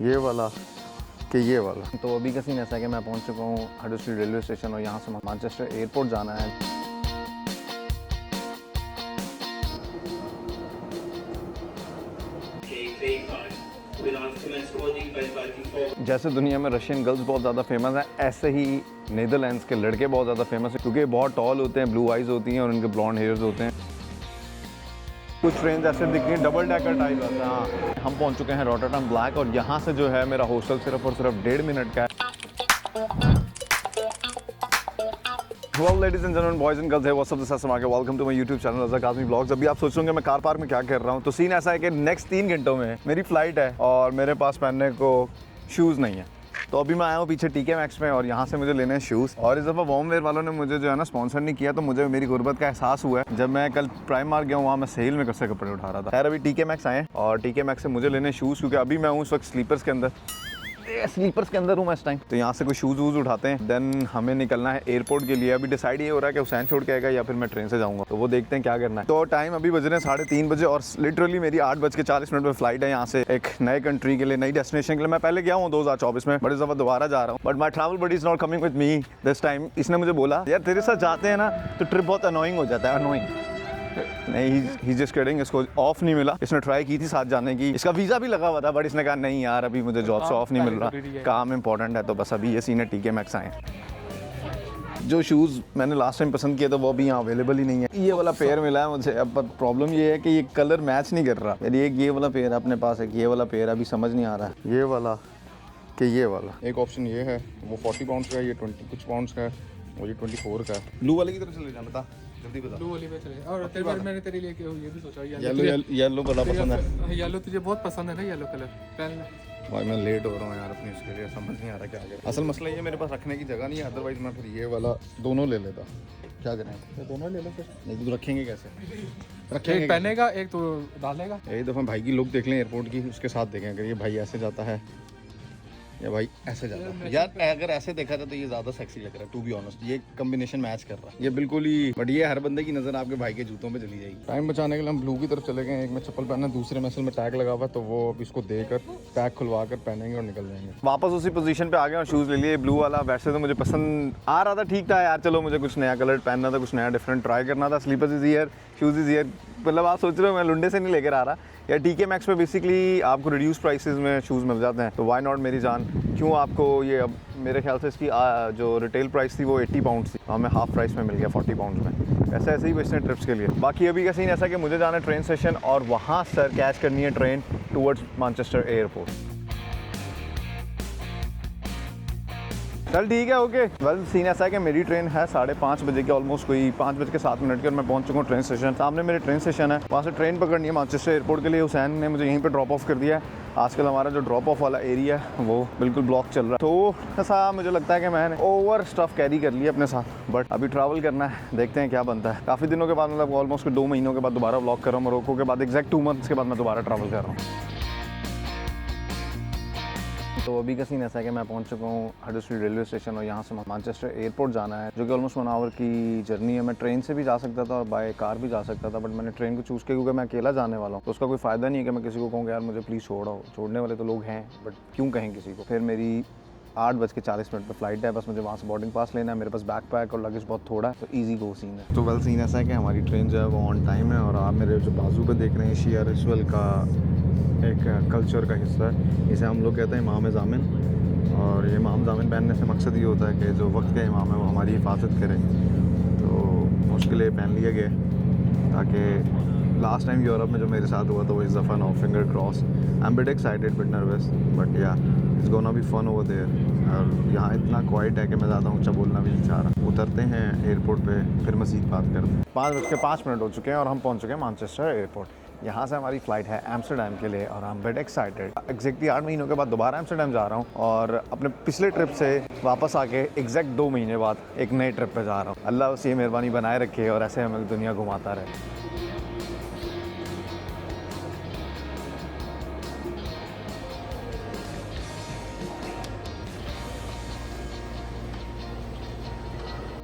ये वाला कि ये वाला। तो अभी का सीन ऐसा है कि मैं पहुंच चुका हूँ हडर्सफील्ड रेलवे स्टेशन और यहाँ से मैनचेस्टर एयरपोर्ट जाना है। जैसे दुनिया में रशियन गर्ल्स बहुत ज़्यादा फेमस हैं, ऐसे ही नीदरलैंड्स के लड़के बहुत ज़्यादा फेमस हैं क्योंकि बहुत टॉल होते हैं, ब्लू आइज़ होती हैं और उनके ब्लॉन्ड हेयर्स होते हैं। कुछ ट्रेन ऐसे दिखती हैं डबल डेकर टाइप है। हाँ, हम पहुंच चुके हैं रॉटरडम ब्लैक और यहाँ से जो है मेरा हॉस्टल सिर्फ और सिर्फ 1.5 मिनट का है। Well, ladies and gentlemen, boys and girls, hey, what's up? This is Asma. Welcome to my YouTube channel, Razak Azmi Vlogs. अभी आप सोच रहे होंगे मैं कार पार्क में क्या कर रहा हूँ। तो सीन ऐसा है कि नेक्स्ट 3 घंटों में मेरी फ़्लाइट है और मेरे पास पहनने को शूज़ नहीं है। तो अभी मैं आया हूँ पीछे TK Maxx में और यहाँ से मुझे लेने हैं शूज़। और इस दफ़ा वॉर्मवेयर वालों ने मुझे जो है ना स्पॉन्सर नहीं किया, तो मुझे मेरी गुर्बत का एहसास हुआ है जब मैं कल प्राइम मार्क गया हूँ, वहाँ मैं सेल में से कपड़े उठा रहा था। खैर अभी TK Maxx आए और TK Maxx से मुझे लेने शूज़, क्योंकि अभी मैं हूँ उस वक्त स्लीपर्स के अंदर हूँ मैं इस टाइम। तो यहाँ से कुछ शूज़ वूज़ उठाते हैं, देन हमें निकलना है एयरपोर्ट के लिए। अभी डिसाइड ये हो रहा है कि हुसैन छोड़ के आएगा या फिर मैं ट्रेन से जाऊँगा, तो वो देखते हैं क्या करना है। तो टाइम अभी बज रहे हैं 3:30 बजे और लिटरली मेरी 8:40 में फ़्लाइट है यहाँ से एक नए कंट्री के लिए, नई डेस्टिनेशन के लिए। मैं पहले गया हूँ 2024 में, बड़ी दफ़ा दोबारा जा रहा हूँ, but my travel buddy is not coming with me this time. इसने मुझे बोला यार तेरे साथ जाते हैं ना तो ट्रिप बहुत अनोइंग हो जाता है। अनोइंग नहीं, ही जस्ट किडिंग। इसको ऑफ नहीं मिला। इसने ट्राई की थी साथ जाने की, इसका वीज़ा भी लगा हुआ था, बट इसने कहा नहीं यार अभी मुझे जॉब से ऑफ नहीं मिल रहा, काम इंपॉर्टेंट है। तो बस अभी ये सीन है TK Maxx आए। जो शूज़ मैंने लास्ट टाइम पसंद किया था वो अभी यहाँ अवेलेबल ही नहीं है। ये वाला पेयर मिला है मुझे, अब प्रॉब्लम ये है कि ये कलर मैच नहीं कर रहा। मेरी एक ये वाला पेयर अपने पास है, ये वाला पेयर अभी समझ नहीं आ रहा है ये वाला कि ये वाला। एक ऑप्शन ये है, वो 40 पाउंड्स का है, ये 20 कुछ पाउंड्स का है, और ये 24 का है। ब्लू वाले की तरफ चले जाना था, जल्दी बता। ब्लू वाली पे चले। और तेरे बारे मैंने तेरे लिए ये भी सोचा, येलो बड़ा पसंद है। येलो तुझे बहुत पसंद है ना, येलो कलर पहन ले। भाई मैं लेट हो रहा हूँ यार अपनी इसके लिए, समझ नहीं आ रहा क्या करें। असल मसला ये मेरे पास रखने की जगह नहीं है, अदरवाइज मैं फिर ये वाला दोनों ले लेता। क्या करें, तो दोनों ले लो फिर। नहीं तो रखेंगे कैसे? एक पहनेगा, एक तो डालेगा। एक दफ़ा भाई की लुक देख लें एयरपोर्ट की, उसके साथ देखें अगर ये भाई ऐसे जाता है या भाई ऐसे जाता है। यार अगर ऐसे देखा था तो ये ज़्यादा सेक्सी लग रहा है, टू बी ऑनेस्ट। ये कॉम्बिनेशन मैच कर रहा है, ये बिल्कुल ही। बट ये हर बंदे की नज़र आपके भाई के जूतों पे चली जाएगी। टाइम बचाने के लिए हम ब्लू की तरफ चले गए। एक में चप्पल पहना, दूसरे में असल में टैग लगा हुआ, तो वो इसको देकर टैग खुलवा कर पहनेंगे और निकल जाएंगे। वापस उसी पोजीशन पे आ गए और शूज़ ले लिए। ब्लू वाला वैसे तो मुझे पसंद आ रहा था, ठीक था यार, चलो मुझे कुछ नया कलर पहनना था, कुछ नया डिफरेंट ट्राई करना था। Slippers is here, shoes is here. मतलब आप सोच रहे हो मैं लुंडे से नहीं लेकर आ रहा। या TK Maxx पे बेसिकली आपको रिड्यूस प्राइसेस में शूज़ मिल जाते हैं, तो वाई नॉट मेरी जान। क्यों आपको ये, अब मेरे ख्याल से इसकी जो रिटेल प्राइस थी वो 80 पाउंड्स थी, हमें हाफ प्राइस में मिल गया 40 पाउंड्स में। ऐसे ही बचते हैं ट्रिप्स के लिए। बाकी अभी का सीन ऐसा कि मुझे जाना है ट्रेन स्टेशन और वहाँ सर कैच करनी है ट्रेन टूवर्ड्स मैनचेस्टर एयरपोर्ट। चल ठीक है, ओके। वेल सीन ऐसा है कि मेरी ट्रेन है 5:30 बजे की, ऑलमोस्ट कोई 5:07 की, और मैं पहुंच चुका हूँ ट्रेन स्टेशन। सामने मेरे ट्रेन स्टेशन है, वहाँ से ट्रेन पकड़नी है मैनचेस्टर एयरपोर्ट के लिए। हुसैन ने मुझे यहीं पे ड्रॉप ऑफ कर दिया है। आजकल हमारा जो ड्रॉप ऑफ वाला एरिया है वो बिल्कुल ब्लॉक चल रहा है, तो ऐसा मुझे लगता है कि मैंने ओवर स्टफ़ कैरी कर लिया अपने साथ। बट अभी ट्रैवल करना है, देखते हैं क्या बनता है। काफ़ी दिनों के बाद, मतलब ऑलमोस्ट 2 महीनों के बाद दोबारा व्लॉग कर रहा हूँ। मोरक्को के बाद एग्जैक्ट 2 मंथ्स के बाद मैं दोबारा ट्रैवल कर रहा हूँ। तो अभी का सीन ऐसा है कि मैं पहुंच चुका हूँ हडर्सफील्ड रेलवे स्टेशन और यहाँ से मैनचेस्टर एयरपोर्ट जाना है, जो कि ऑलमोस्ट 1 आवर की जर्नी है। मैं ट्रेन से भी जा सकता था और बाय कार भी जा सकता था, बट मैंने ट्रेन को चूज़ किया क्योंकि मैं अकेला जाने वाला हूँ। तो उसका कोई फ़ायदा नहीं है कि मैं किसी को कहूँ यार मुझे प्लीज़ छोड़ो। छोड़ने वाले तो लोग हैं, बट क्यों कहें किसी को। फिर मेरी 8:40 पे फ़्लाइट है, बस मुझे वहाँ से बोर्डिंग पास लेना है। मेरे पास बैक पैक और लगेज बहुत थोड़ा है, तो ईजी गो सीन है। तो वेल सीन ऐसा है कि हमारी ट्रेन जो है वो ऑन टाइम है और आप मेरे जो बाजू पे देख रहे हैं शिया रिचुअल का एक कल्चर का हिस्सा है। इसे हम लोग कहते हैं इमाम ज़ामिन। और ये इमाम ज़ामिन पहनने से मकसद ये होता है कि जो वक्त का इमाम है वो हमारी हिफाजत करे। तो उसके लिए पहन लिया गया ताकि लास्ट टाइम यूरोप में जो मेरे साथ हुआ तो वो इस दफ़ा no finger cross. I am bit excited, bit nervous, but yeah it's gonna be fun over there. और यहाँ इतना क्वाइट है कि मैं ज़्यादा ऊँचा बोलना भी नहीं चाह रहा। उतरते हैं एयरपोर्ट पे, फिर मज़ीद बात करते हैं। 5:05 हो चुके हैं और हम पहुँच चुके हैं मैनचेस्टर एयरपोर्ट। यहाँ से हमारी फ़्लाइट है एम्स्टरडम के लिए और हम बिट एक्साइटेड। एग्जैक्टली 8 महीनों के बाद दोबारा एम्स्टरडम जा रहा हूँ और अपने पिछले ट्रिप से वापस आके एग्जैक्ट 2 महीने बाद एक नए ट्रिप पे जा रहा हूँ। अल्लाह उसे मेहरबानी बनाए रखे और ऐसे हमें दुनिया घुमाता रहे।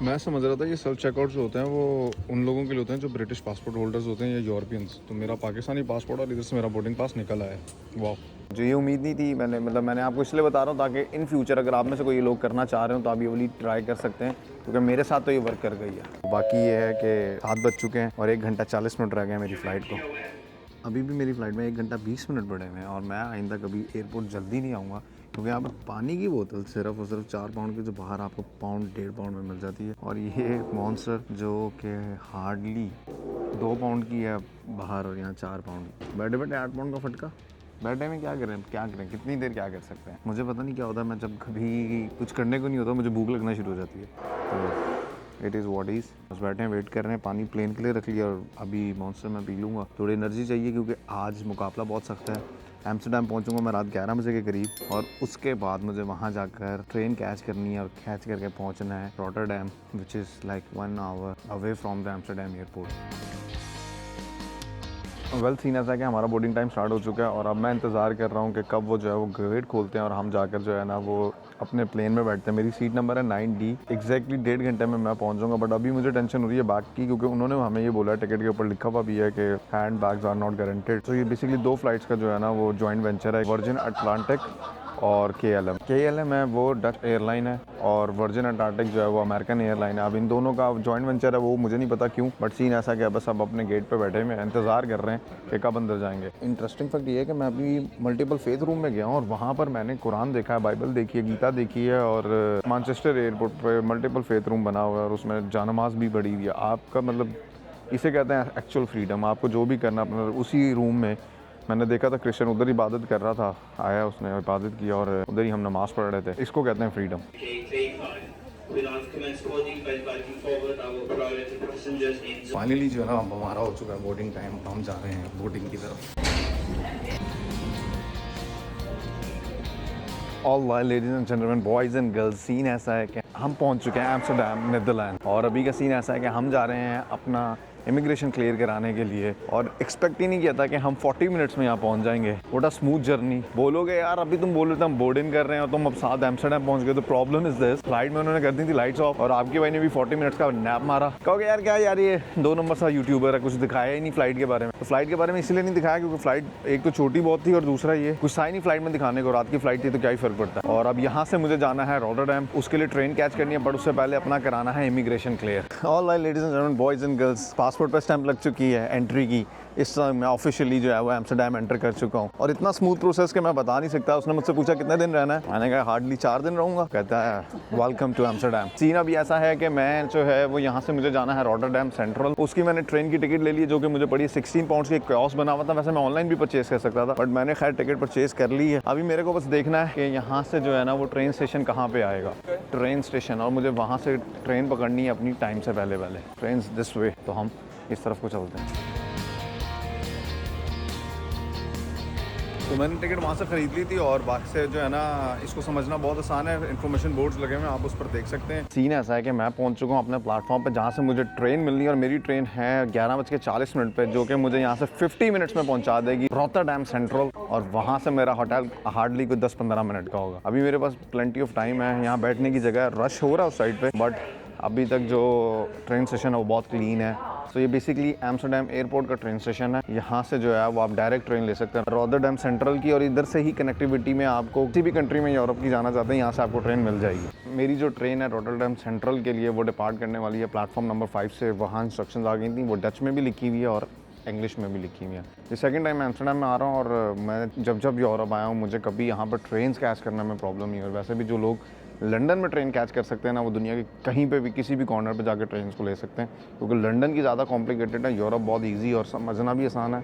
मैं समझ रहा था ये सेल्फ चेकआउट जो होते हैं वो उन लोगों के लिए होते हैं जो ब्रिटिश पासपोर्ट होल्डर्स होते हैं या यूरोपियंस। तो मेरा पाकिस्तानी पासपोर्ट और इधर से मेरा बोर्डिंग पास निकल आया है। वाह। जो ये उम्मीद नहीं थी मैंने आपको इसलिए बता रहा हूँ ताकि इन फ्यूचर अगर आप में से कोई ये लोग करना चाह रहे हो तो आप ये वाली ट्राई कर सकते हैं, क्योंकि मेरे साथ तो ये वर्क कर गई है। बाकी ये है कि 7 बज चुके हैं और 1 घंटा 40 मिनट रह गए मेरी फ़्लाइट को। अभी भी मेरी फ़्लाइट में 1 घंटा 20 मिनट पड़े हुए हैं और मैं आइंदा कभी एयरपोर्ट जल्दी नहीं आऊँगा, क्योंकि यहाँ पर पानी की बोतल सिर्फ और सिर्फ 4 पाउंड की जो बाहर आपको पाउंड 1.5 पाउंड में मिल जाती है, और ये मॉन्स्टर जो कि हार्डली 2 पाउंड की है बाहर और यहाँ 4 पाउंड। बैठे बैठे 8 पाउंड का फटका। बैठे में क्या करें कितनी देर क्या कर सकते हैं। मुझे पता नहीं क्या होता है, मैं जब कभी कुछ करने को नहीं होता मुझे भूख लगना शुरू हो जाती है, तो इट इज़ व्हाट इज़। बस बैठे हैं, वेट कर रहे हैं। पानी प्लेन के लिए रख लिया और अभी मॉन्स्टर मैं पी लूँगा। थोड़ी एनर्जी चाहिए क्योंकि आज मुकाबला बहुत सख्त है। एम्स्टर्डम पहुंचूंगा मैं रात 11 बजे के करीब, और उसके बाद मुझे वहां जाकर ट्रेन कैच करनी है और कैच करके पहुंचना है Rotterdam, which is like 1 hour away from the Amsterdam airport. Well scene ऐसा है कि हमारा बोर्डिंग टाइम स्टार्ट हो चुका है और अब मैं इंतज़ार कर रहा हूँ कि कब वो जो है वो गेट खोलते हैं और हम जाकर जो है ना वो अपने प्लेन में बैठते हैं। मेरी सीट नंबर है 9D। एग्जैक्टली 1.5 घंटे में मैं पहुँच जाऊँगा, बट अभी मुझे टेंशन हो रही है बैग की, क्योंकि उन्होंने हमें ये बोला है, टिकट के ऊपर लिखा हुआ भी है कि hand bags are not guaranteed. तो ये बेसिकली 2 फ्लाइट्स का जो है ना वो जॉइंट वेंचर है, वर्जिन अटलांटिक और KLM है वो डच एयरलाइन है, और वर्जिन अटलांटिक जो है वो अमेरिकन एयरलाइन है। अब इन दोनों का जॉइंट वेंचर है, वो मुझे नहीं पता क्यों, बट सीन ऐसा कि बस अब अपने गेट पे बैठे हुए इंतज़ार कर रहे हैं कि कब अंदर जाएंगे। इंटरेस्टिंग फैक्ट ये है कि मैं अभी मल्टीपल फेथ रूम में गया हूँ और वहाँ पर मैंने कुरान देखा है, बाइबल देखी है, गीता देखी है, और मैनचेस्टर एयरपोर्ट पर मल्टीपल फेथ रूम बना हुआ है और उसमें जानमाज भी बड़ी हुई है। आपका मतलब इसे कहते हैं एक्चुअल फ्रीडम। आपको जो भी करना अपना, उसी रूम में मैंने देखा था क्रिश्चियन उधर इबादत कर रहा था, आया उसने इबादत की और उधर ही हम नमाज़ पढ़ रहे थे। इसको कहते हैं फ्रीडम। फाइनली जो है ना हमारा हो चुका है बोर्डिंग टाइम, हम जा रहे हैं बोर्डिंग की तरफ। All right ladies and gentleman, boys and girls, scene ऐसा है कि हम पहुंच चुके हैं एम्स्टर्डम नीदरलैंड, और अभी का सीन ऐसा है कि हम जा रहे हैं अपना इमिग्रेशन क्लियर कराने के लिए, और एक्सपेक्ट ही नहीं किया था कि हम 40 मिनट्स में यहाँ पहुँच जाएंगे। What a smooth journey. बोलोगे यार अभी तुम बोल रहे थे हम बोर्ड इन कर रहे हैं और तुम अब साथ एम्स्टर्डम पहुँच गए, तो प्रॉब्लम इज दिस, फ्लाइट में उन्होंने कर दी थी लाइट्स ऑफ और आपके भाई ने भी 40 मिनट्स का नैप मारा। कहोगे यार क्या यार ये 2 नंबर सा यूट्यूबर है, कुछ दिखाया ही नहीं फ्लाइट के बारे में। तो फ्लाइट के बारे में इसलिए नहीं दिखाया क्योंकि फ्लाइट एक तो छोटी बहुत थी और दूसरा ये कुछ था ही नहीं फ्लाइट में दिखाने को, रात की फ्लाइट थी तो क्या ही फर्क पड़ता है। और अब यहाँ से मुझे जाना है रॉटरडैम, उसके लिए ट्रेन कैच करनी है, बट उससे पहले अपना कराना है immigration clear. All right ladies and gentleman, boys and girls, passport पर स्टैंप लग चुकी है एंट्री की। इस समय मैं ऑफिशियली जो है वो एम्स्टर्डम एंटर कर चुका हूँ, और इतना स्मूथ प्रोसेस कि मैं बता नहीं सकता। उसने मुझसे पूछा कितने दिन रहना है, मैंने कहा हार्डली 4 दिन रहूँगा। कहता है वेलकम टू एम्स्टर्डम। सीन अभी ऐसा है कि मैं जो है वो यहाँ से मुझे जाना है रॉटरडैम सेंट्रल, उसकी मैंने ट्रेन की टिकट ले ली है जो कि मुझे पड़ी 16 पाउंड की। एक क्योस बना हुआ था, वैसे मैं ऑनलाइन भी परचेज कर सकता था, बट मैंने खैर टिकट परचेज कर ली है। अभी मेरे को बस देखना है कि यहाँ से जो है ना वो ट्रेन स्टेशन कहाँ पे आएगा, ट्रेन स्टेशन, और मुझे वहाँ से ट्रेन पकड़नी है अपनी टाइम से पहले ट्रेन दिस वे, तो हम इस तरफ को चलते हैं। तो मैंने टिकट वहाँ से ख़रीद ली थी और बाकी से जो है ना इसको समझना बहुत आसान है, इन्फॉर्मेशन बोर्ड्स लगे हुए हैं, आप उस पर देख सकते हैं। सीन ऐसा है कि मैं पहुँच चुका हूँ अपने प्लेटफॉर्म पे जहाँ से मुझे ट्रेन मिलनी है, और मेरी ट्रेन है 11:40 पे, जो कि मुझे यहाँ से 50 मिनट्स में पहुँचा देगी रॉटरडैम सेंट्रल, और वहाँ से मेरा होटल हार्डली कोई 10-15 मिनट का होगा। अभी मेरे पास प्लेंटी ऑफ टाइम है, यहाँ बैठने की जगह, रश हो रहा है उस साइड पर, बट अभी तक जो ट्रेन स्टेशन है वो बहुत क्लीन है। तो ये बेसिकली एम्स्टर्डम एयरपोर्ट का ट्रेन स्टेशन है, यहाँ से जो है वो आप डायरेक्ट ट्रेन ले सकते हैं रॉटरडैम सेंट्रल की, और इधर से ही कनेक्टिविटी में आपको किसी भी कंट्री में यूरोप की जाना चाहते हैं यहाँ से आपको ट्रेन मिल जाएगी। मेरी जो ट्रेन है रॉटरडैम सेंट्रल के लिए वो डिपार्ट करने वाली है प्लेटफॉर्म नंबर 5 से। वहाँ इंस्ट्रक्शंस आ गई थी, वो डच में भी लिखी हुई है और इंग्लिश में भी लिखी हुई है। ये सेकंड टाइम मैं एम्स्टर्डम में आ रहा हूँ, और मैं जब यूरोप आया हूँ मुझे कभी यहाँ पर ट्रेन कैच करने में प्रॉब्लम नहीं है। और वैसे भी जो लोग लंदन में ट्रेन कैच कर सकते हैं ना, वो दुनिया के कहीं पे भी किसी भी कॉर्नर पे जाकर ट्रेन को ले सकते हैं, क्योंकि लंदन की ज़्यादा कॉम्प्लिकेटेड है, यूरोप बहुत इजी और समझना भी आसान है,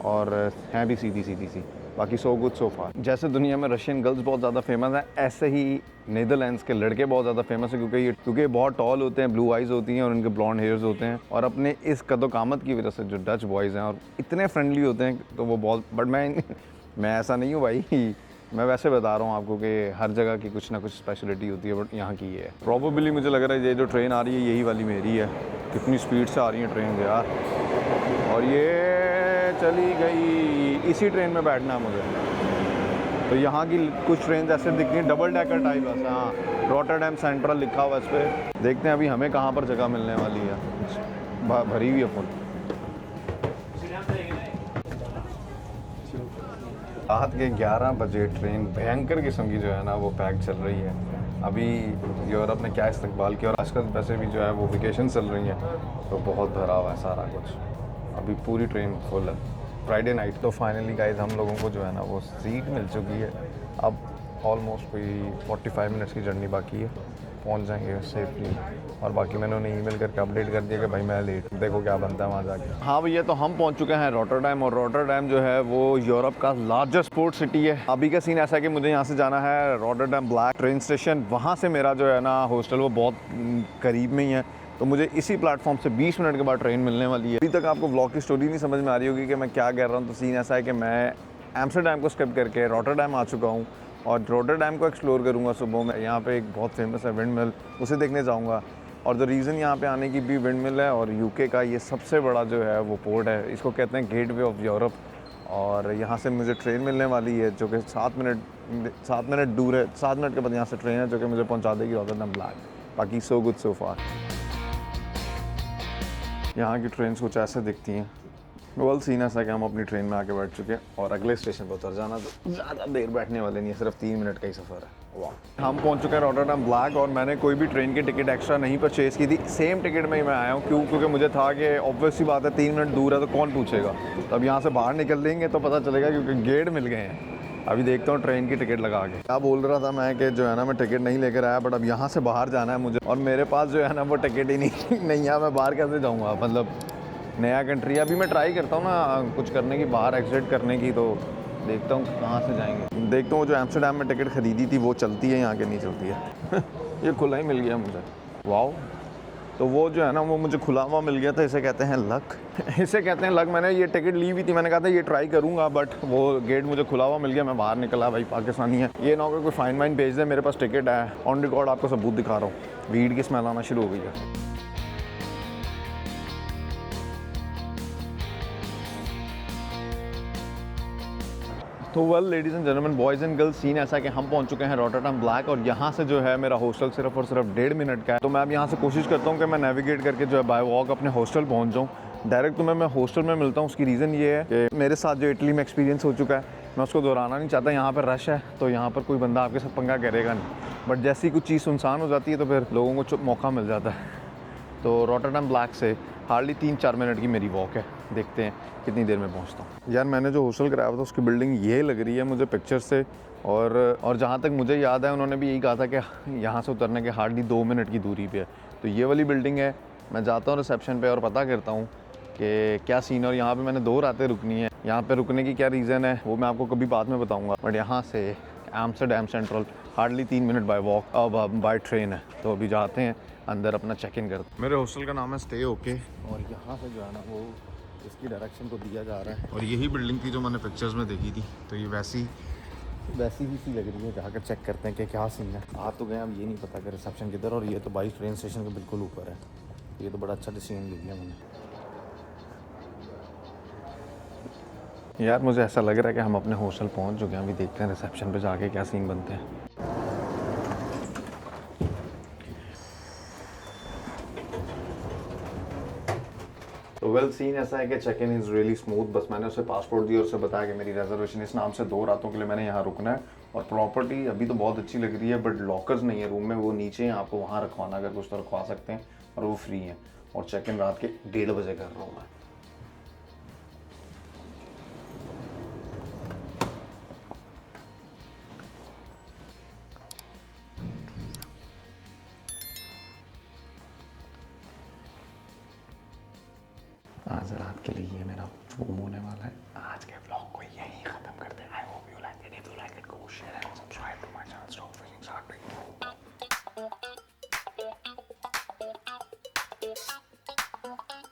और है भी सीधी सी। बाकी सो गुड सो फार। जैसे दुनिया में रशियन गर्ल्स बहुत ज़्यादा फेमस हैं, ऐसे ही नीदरलैंड्स के लड़के बहुत ज़्यादा फेमस है, क्योंकि ये बहुत टॉल होते हैं, ब्लू आइज़ होती हैं और उनके ब्लॉन्ड हेयर्स होते हैं, और अपने इस कदो-कामत की वजह से जो डच बॉयज़ हैं और इतने फ्रेंडली होते हैं, तो वो बहुत, बट मैं ऐसा नहीं हूँ भाई, मैं वैसे बता रहा हूँ आपको कि हर जगह की कुछ ना कुछ स्पेशलिटी होती है, बट यहाँ की ये है। प्रॉबेबली मुझे लग रहा है ये जो ट्रेन आ रही है यही वाली मेरी है। कितनी स्पीड से आ रही है ट्रेन यार, और ये चली गई। इसी ट्रेन में बैठना है मुझे। तो यहाँ की कुछ ट्रेन ऐसे दिखती हैं डबल डेकर टाइप ऐसा। हाँ, रॉटरडैम सेंट्रल लिखा हुआ है इस पर। देखते हैं अभी हमें कहाँ पर जगह मिलने वाली है। भरी हुई है फुल। रात के 11 बजे ट्रेन भयंकर किस्म की जो है ना वो पैक चल रही है। अभी यूरोप ने क्या इस्तकबाल किया, और आजकल वैसे भी जो है वो वेकेशन चल रही हैं, तो बहुत भरा हुआ है सारा कुछ। अभी पूरी ट्रेन फुल है, फ्राइडे नाइट। तो फाइनली गाइस हम लोगों को जो है ना वो सीट मिल चुकी है। अब ऑलमोस्ट कोई 45 मिनट्स की जर्नी बाकी है, पहुंच जाएंगे सेफली। और बाकी मैंने उन्हें ईमेल करके अपडेट कर दिया कि भाई मैं लेट, देखो क्या बनता है वहाँ जाके। हाँ भैया, तो हम पहुँच चुके हैं रॉटरडैम, और रॉटरडैम जो है वो यूरोप का लार्जेस्ट पोर्ट सिटी है। अभी का सीन ऐसा है कि मुझे यहाँ से जाना है रॉटरडैम ब्लैक ट्रेन स्टेशन। वहाँ से मेरा जो है ना हॉस्टल वो बहुत करीब में ही है, तो मुझे इसी प्लेटफॉर्म से 20 मिनट के बाद ट्रेन मिलने वाली है। अभी तक आपको व्लॉग की स्टोरी नहीं समझ में आ रही होगी कि मैं क्या कह रहा हूँ। तो सीन ऐसा है कि मैं एम्स्टरडैम को स्किप करके रॉटरडैम आ चुका हूँ, और रॉटरडैम को एक्सप्लोर करूँगा सुबह में। यहाँ पे एक बहुत फेमस है विंड मिल, उसे देखने जाऊँगा। और द रीज़न यहाँ पे आने की भी विंड मिल है, और यूके का ये सबसे बड़ा जो है वो पोर्ट है, इसको कहते हैं गेटवे ऑफ यूरोप। और यहाँ से मुझे ट्रेन मिलने वाली है जो कि 7 मिनट दूर है। 7 मिनट के बाद यहाँ से ट्रेन है जो कि मुझे पहुँचा देगी रॉटरडैम ब्लैक। बाकी सो गुड सो फार। यहाँ की ट्रेन कुछ ऐसे दिखती हैं। वेल सीन ऐसा कि हम अपनी ट्रेन में आके बैठ चुके हैं, और अगले स्टेशन पर उतर जाना। तो ज़्यादा देर बैठने वाले नहीं है, सिर्फ 3 मिनट का ही सफ़र है। वाह, हम पहुँच चुके हैं रॉटरडैम ब्लैक, और मैंने कोई भी ट्रेन की टिकट एक्स्ट्रा नहीं परचेज़ की थी। सेम टिकट में ही मैं आया हूँ। क्योंकि मुझे था कि ऑब्वियस सी बात है 3 मिनट दूर है तो कौन पूछेगा। तो अब यहाँ से बाहर निकल देंगे तो पता चलेगा, क्योंकि गेट मिल गए हैं। अभी देखता हूँ ट्रेन की टिकट लगा के। क्या बोल रहा था मैं कि जो है ना मैं टिकट नहीं लेकर आया, बट अब यहाँ से बाहर जाना है मुझे, और मेरे पास जो है ना वो टिकट ही नहीं है। मैं बाहर कैसे जाऊँगा, मतलब नया कंट्री। अभी मैं ट्राई करता हूँ ना कुछ करने की, बाहर एग्जिट करने की, तो देखता हूँ कहाँ से जाएंगे। देखता हूँ जो एम्स्टरडैम में टिकट ख़रीदी थी वो चलती है, यहाँ के नहीं चलती है। ये खुला ही मिल गया मुझे, वाओ। तो वो जो है ना वो मुझे खुला हुआ मिल गया था, इसे कहते हैं लक। इसे कहते हैं लक। मैंने ये टिकट ली हुई थी, मैंने कहा था ये ट्राई करूँगा, बट वो गेट मुझे खुला हुआ मिल गया। मैं बाहर निकला, भाई पाकिस्तानी है, ये ना हो कोई फाइन वाइन भेज दे। मेरे पास टिकट है, ऑन रिकॉर्ड आपको सबूत दिखा रहा हूँ। वीड की स्मेल आना शुरू हो गई है। तो well ladies and gentleman, boys and girls, scene ऐसा कि हम पहुंच चुके हैं रॉटरडैम ब्लैक, और यहाँ से जो है मेरा हॉस्टल सिर्फ और सिर्फ 1.5 मिनट का है। तो मैं अब यहाँ से कोशिश करता हूँ कि मैं नेविगेट करके जो है बाय वॉक अपने हॉस्टल पहुँच जाऊँ। डायरेक्ट तुम्हें मैं हॉस्टल में मिलता हूँ। उसकी रीज़न ये है कि मेरे साथ जो इटली में एक्सपीरियंस हो चुका है, मैं उसको दोहराना नहीं चाहता। यहाँ पर रश है तो यहाँ पर कोई बंदा आपके साथ पंगा करेगा नहीं, बट जैसी कुछ चीज़ सुनसान हो जाती है तो फिर लोगों को मौका मिल जाता है। तो रॉटरडैम ब्लैक से हार्डली 3-4 मिनट की मेरी वॉक है, देखते हैं कितनी देर में पहुंचता हूँ। यार मैंने जो हॉस्टल कराया था उसकी बिल्डिंग ये लग रही है मुझे पिक्चर से, और जहाँ तक मुझे याद है उन्होंने भी यही कहा था कि यहाँ से उतरने के हार्डली 2 मिनट की दूरी पे है। तो ये वाली बिल्डिंग है। मैं जाता हूँ रिसेप्शन पे और पता करता हूँ कि क्या सीन है। और यहाँ पे मैंने 2 रातें रुकनी है। यहाँ पे रुकने की क्या रीज़न है वो मैं आपको कभी बाद में बताऊँगा, बट यहाँ से Amsterdam central hardly 3 minute bye walk by train है। तो अभी जाते हैं अंदर, अपना चेक इन करते हैं। मेरे हॉस्टल का नाम है स्टे ओके, और यहाँ से जो है ना वो इसकी डायरेक्शन तो दिया जा रहा है। और यही बिल्डिंग थी जो मैंने पिक्चर्स में देखी थी, तो ये वैसी ही सी लग रही है। जाकर चेक करते हैं कि क्या सीन है। आ तो गए, अब ये नहीं पता कि रिसेप्शन किधर। और ये तो 22 ट्रेन स्टेशन के बिल्कुल ऊपर है। ये तो बड़ा अच्छा डिसीजन ले लिया मैंने। यार मुझे ऐसा लग रहा है कि हम अपने हॉस्टल पहुँच चुके हैं। अभी देखते हैं रिसेप्शन पर जाके क्या सीन बनते हैं। तो वेल सीन ऐसा है कि check in is really smooth. बस मैंने उसे पासपोर्ट दिया और उसे बताया कि मेरी रिजर्वेशन इस नाम से 2 रातों के लिए मैंने यहाँ रुकना है। और प्रॉपर्टी अभी तो बहुत अच्छी लग रही है, बट लॉकर्स नहीं है रूम में, वो नीचे हैं। आपको वहाँ रखवाना अगर कुछ तो रखवा सकते हैं, और वो फ्री हैं। और चेक इन रात के 1:30 बजे कर रहा हूँ मैं। आज रात के लिए ये मेरा रूम होने वाला है। आज के व्लॉग को यहीं ख़त्म करते हैं। I hope you like it. If you like it, go share.